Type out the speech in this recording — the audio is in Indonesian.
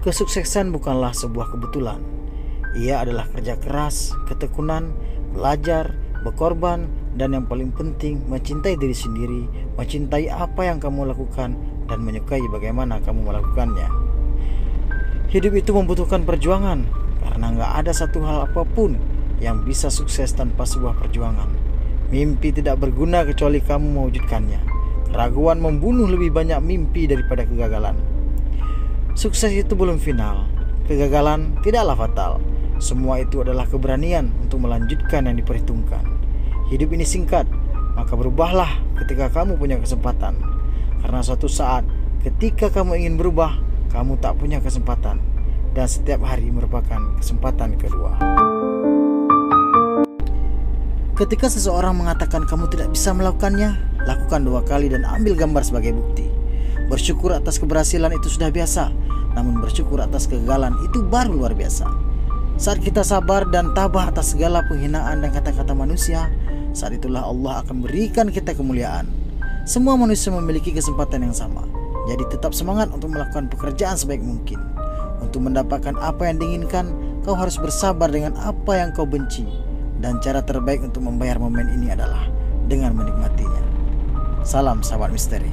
Kesuksesan bukanlah sebuah kebetulan. Ia adalah kerja keras, ketekunan, belajar, berkorban, dan yang paling penting mencintai diri sendiri, mencintai apa yang kamu lakukan, dan menyukai bagaimana kamu melakukannya. Hidup itu membutuhkan perjuangan, karena gak ada satu hal apapun yang bisa sukses tanpa sebuah perjuangan. Mimpi tidak berguna kecuali kamu mewujudkannya. Keraguan membunuh lebih banyak mimpi daripada kegagalan. Sukses itu belum final. Kegagalan tidaklah fatal. Semua itu adalah keberanian untuk melanjutkan yang diperhitungkan. Hidup ini singkat, maka berubahlah ketika kamu punya kesempatan. Karena suatu saat ketika kamu ingin berubah, kamu tak punya kesempatan. Dan setiap hari merupakan kesempatan kedua. Ketika seseorang mengatakan kamu tidak bisa melakukannya, lakukan 2 kali dan ambil gambar sebagai bukti. Bersyukur atas keberhasilan itu sudah biasa, namun bersyukur atas kegagalan itu baru luar biasa. Saat kita sabar dan tabah atas segala penghinaan dan kata-kata manusia, saat itulah Allah akan berikan kita kemuliaan. Semua manusia memiliki kesempatan yang sama, jadi tetap semangat untuk melakukan pekerjaan sebaik mungkin. Untuk mendapatkan apa yang diinginkan, kau harus bersabar dengan apa yang kau benci. Dan cara terbaik untuk membayar momen ini adalah dengan menikmatinya. Salam sahabat misteri.